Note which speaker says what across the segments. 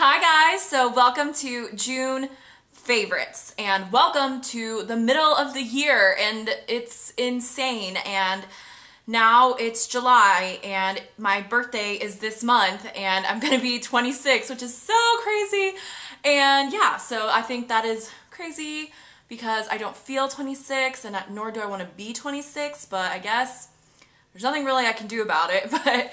Speaker 1: Hi guys, so welcome to June favorites and welcome to the middle of the year, and it's insane. And now it's July and my birthday is this month and I'm gonna be 26, which is so crazy. And yeah, so I think that is crazy because I don't feel 26 and nor do I want to be 26, but I guess there's nothing really I can do about it. But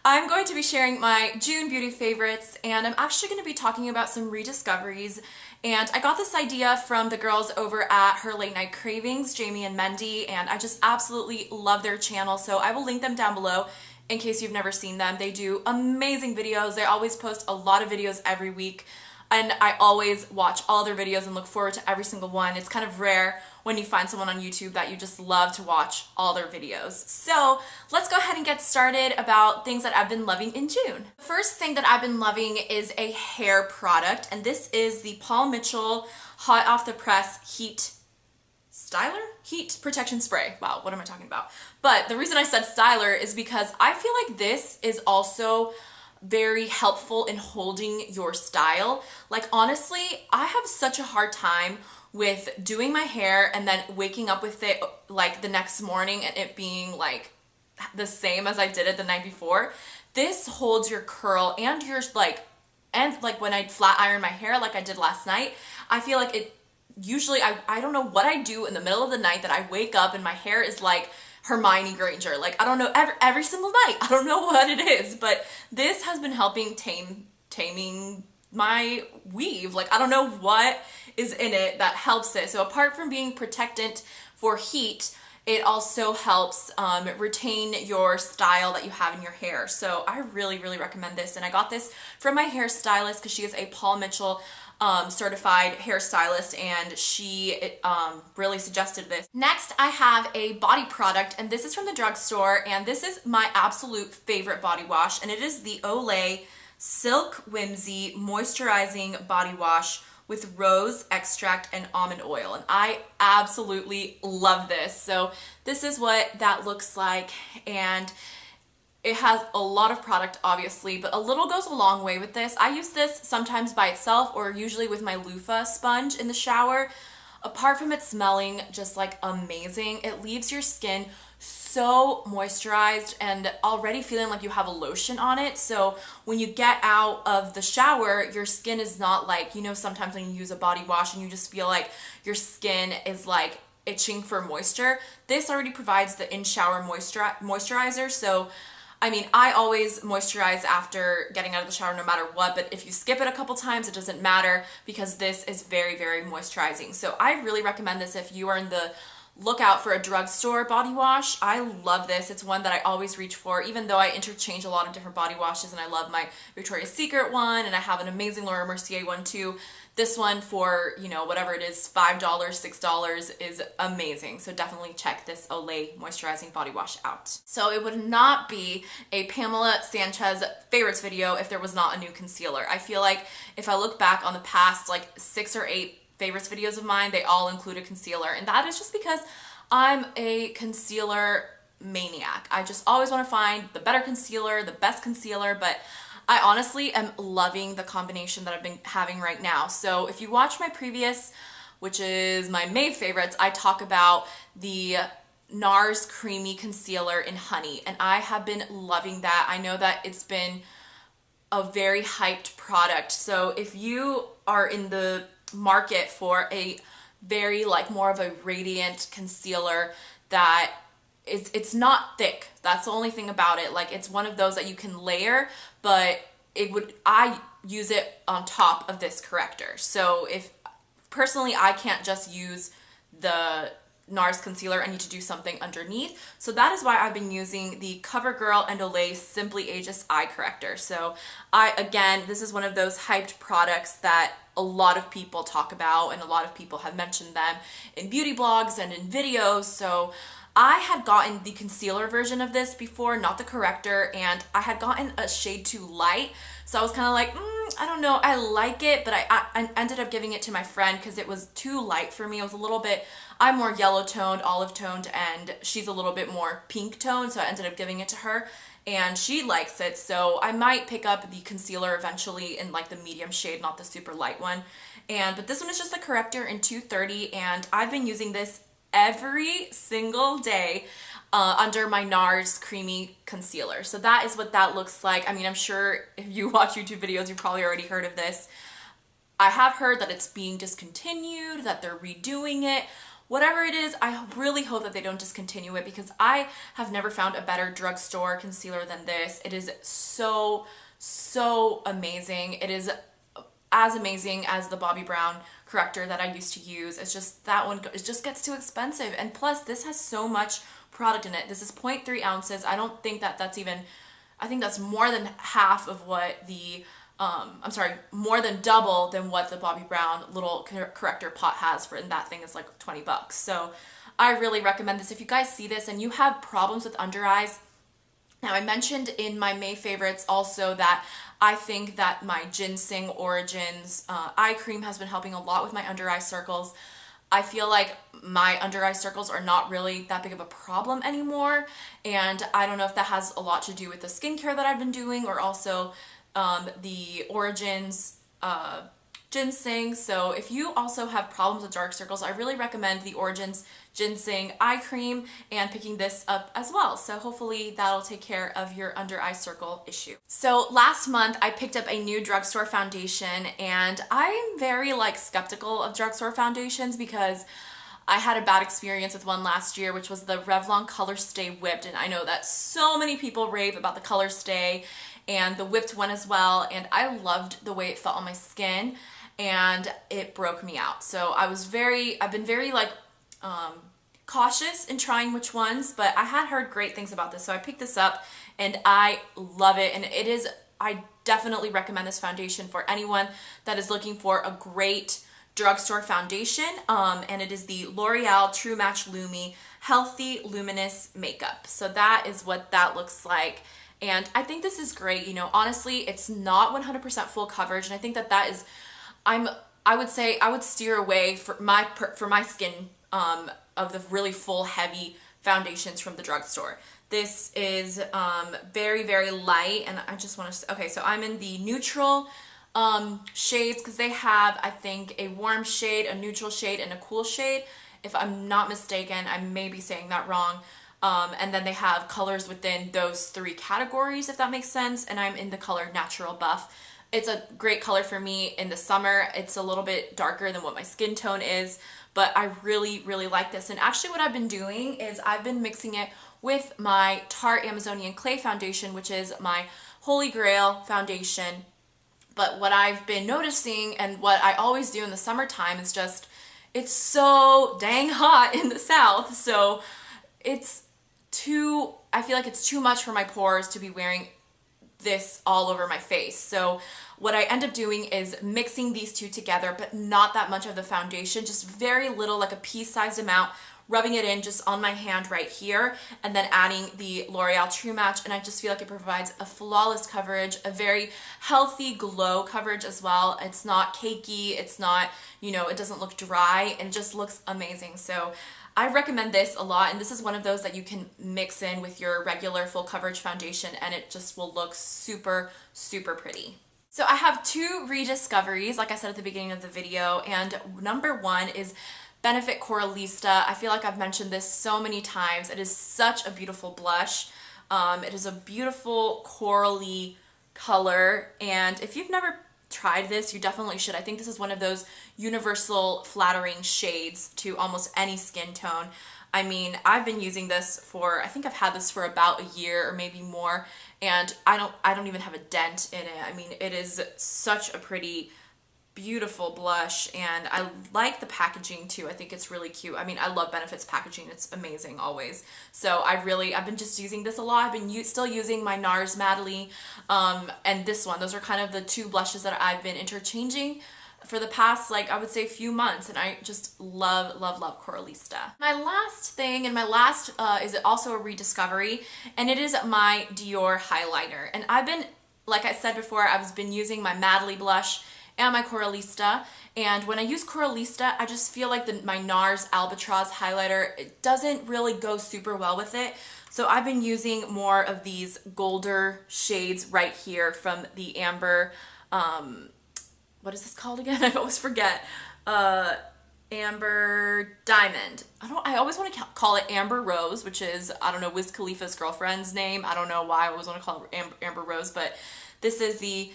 Speaker 1: I'm going to be sharing my June beauty favorites, and I'm actually going to be talking about some rediscoveries. And I got this idea from the girls over at Her Late Night Cravings, Jamie and Mendy, and I just absolutely love their channel, so I will link them down below in case you've never seen them. They do amazing videos. They always post a lot of videos every week, and I always watch all their videos and look forward to every single one. It's kind of rare when you find someone on YouTube that you just love to watch all their videos. So let's go ahead and get started about things that I've been loving in June. The first thing that I've been loving is a hair product, and this is the Paul Mitchell Hot Off the Press Heat Protection Spray. Wow, what am I talking about? But the reason I said styler is because I feel like this is also very helpful in holding your style. Like honestly, I have such a hard time with doing my hair and then waking up with it like the next morning and it being like the same as I did it the night before. This holds your curl and your and when I flat iron my hair like I did last night, I feel like it usually, I don't know what I do in the middle of the night that I wake up and my hair is like Hermione Granger. Like, I don't know, every single night. I don't know what it is, but this has been helping taming my weave. Like, I don't know what is in it that helps it. So apart from being protectant for heat, it also helps retain your style that you have in your hair. So I really, really recommend this. And I got this from my hairstylist because she is a Paul Mitchell certified hairstylist, and she really suggested this. Next, I have a body product, and this is from the drugstore, and this is my absolute favorite body wash, and it is the Olay Silk Whimsy Moisturizing Body Wash with rose extract and almond oil, and I absolutely love this. So this is what that looks like, and it has a lot of product, obviously, but a little goes a long way with this. I use this sometimes by itself or usually with my loofah sponge in the shower. Apart from it smelling just like amazing, it leaves your skin so moisturized and already feeling like you have a lotion on it. So when you get out of the shower, your skin is not like, you know, sometimes when you use a body wash and you just feel like your skin is like itching for moisture. This already provides the in-shower moisturizer. So I mean, I always moisturize after getting out of the shower no matter what, but if you skip it a couple times, it doesn't matter because this is very, very moisturizing. So I really recommend this if you are in the lookout for a drugstore body wash. I love this. It's one that I always reach for, even though I interchange a lot of different body washes, and I love my Victoria's Secret one, and I have an amazing Laura Mercier one too. This one for, you know, whatever it is, $5, $6 is amazing. So definitely check this Olay moisturizing body wash out. So it would not be a Pamela Sanchez favorites video if there was not a new concealer. I feel like if I look back on the past like 6 or 8 favorites videos of mine, they all include a concealer, and that is just because I'm a concealer maniac. I just always want to find the better concealer, the best concealer, but I honestly am loving the combination that I've been having right now. So if you watch my previous, which is my May favorites, I talk about the NARS Creamy Concealer in Honey, and I have been loving that. I know that it's been a very hyped product. So if you are in the market for a very like more of a radiant concealer that it's not thick. That's the only thing about it. Like, it's one of those that you can layer, but I use it on top of this corrector. So if personally I can't just use the NARS concealer, I need to do something underneath. So that is why I've been using the Covergirl and Olay Simply Ageless Eye Corrector. So again, this is one of those hyped products that a lot of people talk about, and a lot of people have mentioned them in beauty blogs and in videos. So I had gotten the concealer version of this before, not the corrector, and I had gotten a shade too light. So I was kind of like, I don't know, I like it, but I ended up giving it to my friend because it was too light for me. It was a little bit, I'm more yellow toned, olive toned, and she's a little bit more pink toned, so I ended up giving it to her. and she likes it, so I might pick up the concealer eventually in like the medium shade, not the super light one. But this one is just the Corrector in 230, and I've been using this every single day under my NARS creamy concealer. So that is what that looks like. I mean, I'm sure if you watch YouTube videos, you've probably already heard of this. I have heard that it's being discontinued, that they're redoing it. Whatever it is, I really hope that they don't discontinue it, because I have never found a better drugstore concealer than this. It is so, so amazing. It is as amazing as the Bobbi Brown Corrector that I used to use. It's just that one, it just gets too expensive. And plus, this has so much product in it. This is 0.3 ounces. I don't think that that's even, I think that's more than half of what the I'm sorry, more than double than what the Bobbi Brown little corrector pot has for, and that thing is like 20 bucks. So I really recommend this. If you guys see this and you have problems with under eyes, now I mentioned in my May favorites also that I think that my Ginseng Origins eye cream has been helping a lot with my under eye circles. I feel like my under eye circles are not really that big of a problem anymore, and I don't know if that has a lot to do with the skincare that I've been doing, or also the Origins ginseng. So if you also have problems with dark circles, I really recommend the Origins ginseng eye cream and picking this up as well. So hopefully that'll take care of your under eye circle issue. So last month I picked up a new drugstore foundation, and I'm very skeptical of drugstore foundations because I had a bad experience with one last year, which was the Revlon Color Stay Whipped, and I know that so many people rave about the Color Stay and the whipped one as well, and I loved the way it felt on my skin, and it broke me out. So I've been very cautious in trying which ones, but I had heard great things about this, so I picked this up and I love it. And I definitely recommend this foundation for anyone that is looking for a great drugstore foundation, and it is the L'Oreal True Match Lumi Healthy Luminous Makeup. So that is what that looks like. And I think this is great. Honestly, it's not 100% full coverage, and I think that is, I would say I would steer away for my skin of the really full heavy foundations from the drugstore. This is very, very light, and I just want to, okay, so I'm in the neutral shades, because they have, I think, a warm shade, a neutral shade, and a cool shade. If I'm not mistaken, I may be saying that wrong. And then they have colors within those three categories, if that makes sense. And I'm in the color Natural Buff. It's a great color for me in the summer. It's a little bit darker than what my skin tone is, but I really, really like this. And actually what I've been doing is I've been mixing it with my Tarte Amazonian Clay foundation, which is my Holy Grail foundation. But what I've been noticing, and what I always do in the summertime, is just, it's so dang hot in the South. So I feel like it's too much for my pores to be wearing this all over my face. So what I end up doing is mixing these two together, but not that much of the foundation, just very little, like a pea-sized amount, rubbing it in just on my hand right here, and then adding the L'Oreal True Match, and I just feel like it provides a flawless coverage, a very healthy glow coverage as well. It's not cakey, it's not, it doesn't look dry, and it just looks amazing. So I recommend this a lot, and this is one of those that you can mix in with your regular full coverage foundation, and it just will look super, super pretty. So I have two rediscoveries, like I said at the beginning of the video, and number one is Benefit Coralista. I feel like I've mentioned this so many times. It is such a beautiful blush. It is a beautiful corally color, and if you've never tried this, you definitely should. I think this is one of those universal flattering shades to almost any skin tone. I mean, I've been using this for, I think I've had this for about a year or maybe more, and I don't even have a dent in it. I mean, it is such a pretty, beautiful blush, and I like the packaging too. I think it's really cute. I mean, I love Benefit's packaging. It's amazing always. So I've been just using this a lot. I've been still using my NARS Madly and this one. Those are kind of the two blushes that I've been interchanging for the past, I would say, few months, and I just love, love, love Coralista. My last thing, and my last is also a rediscovery, and it is my Dior highlighter. And I've been, like I said before, I've been using my Madly blush and my Coralista. And when I use Coralista, I just feel like my NARS Albatross highlighter, it doesn't really go super well with it. So I've been using more of these golder shades right here from the Amber, what is this called again? I always forget. Amber Diamond. I always want to call it Amber Rose, which is, I don't know, Wiz Khalifa's girlfriend's name. I don't know why I always want to call it Amber Rose, but this is the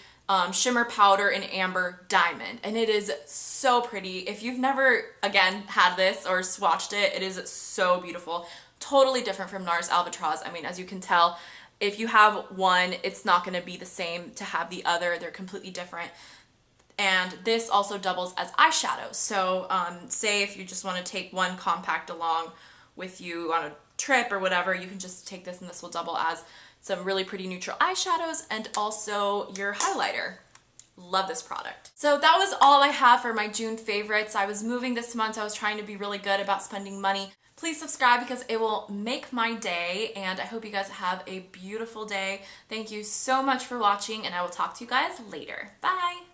Speaker 1: Shimmer Powder in Amber Diamond, and it is so pretty. If you've never, again, had this or swatched it, it is so beautiful. Totally different from NARS Albatross. I mean, as you can tell, if you have one, it's not going to be the same to have the other. They're completely different. And this also doubles as eyeshadow. So say if you just want to take one compact along with you on a trip or whatever, you can just take this and this will double as some really pretty neutral eyeshadows and also your highlighter. Love this product. So that was all I have for my June favorites. I was moving this month. I was trying to be really good about spending money. Please subscribe because it will make my day, and I hope you guys have a beautiful day. Thank you so much for watching, and I will talk to you guys later. Bye!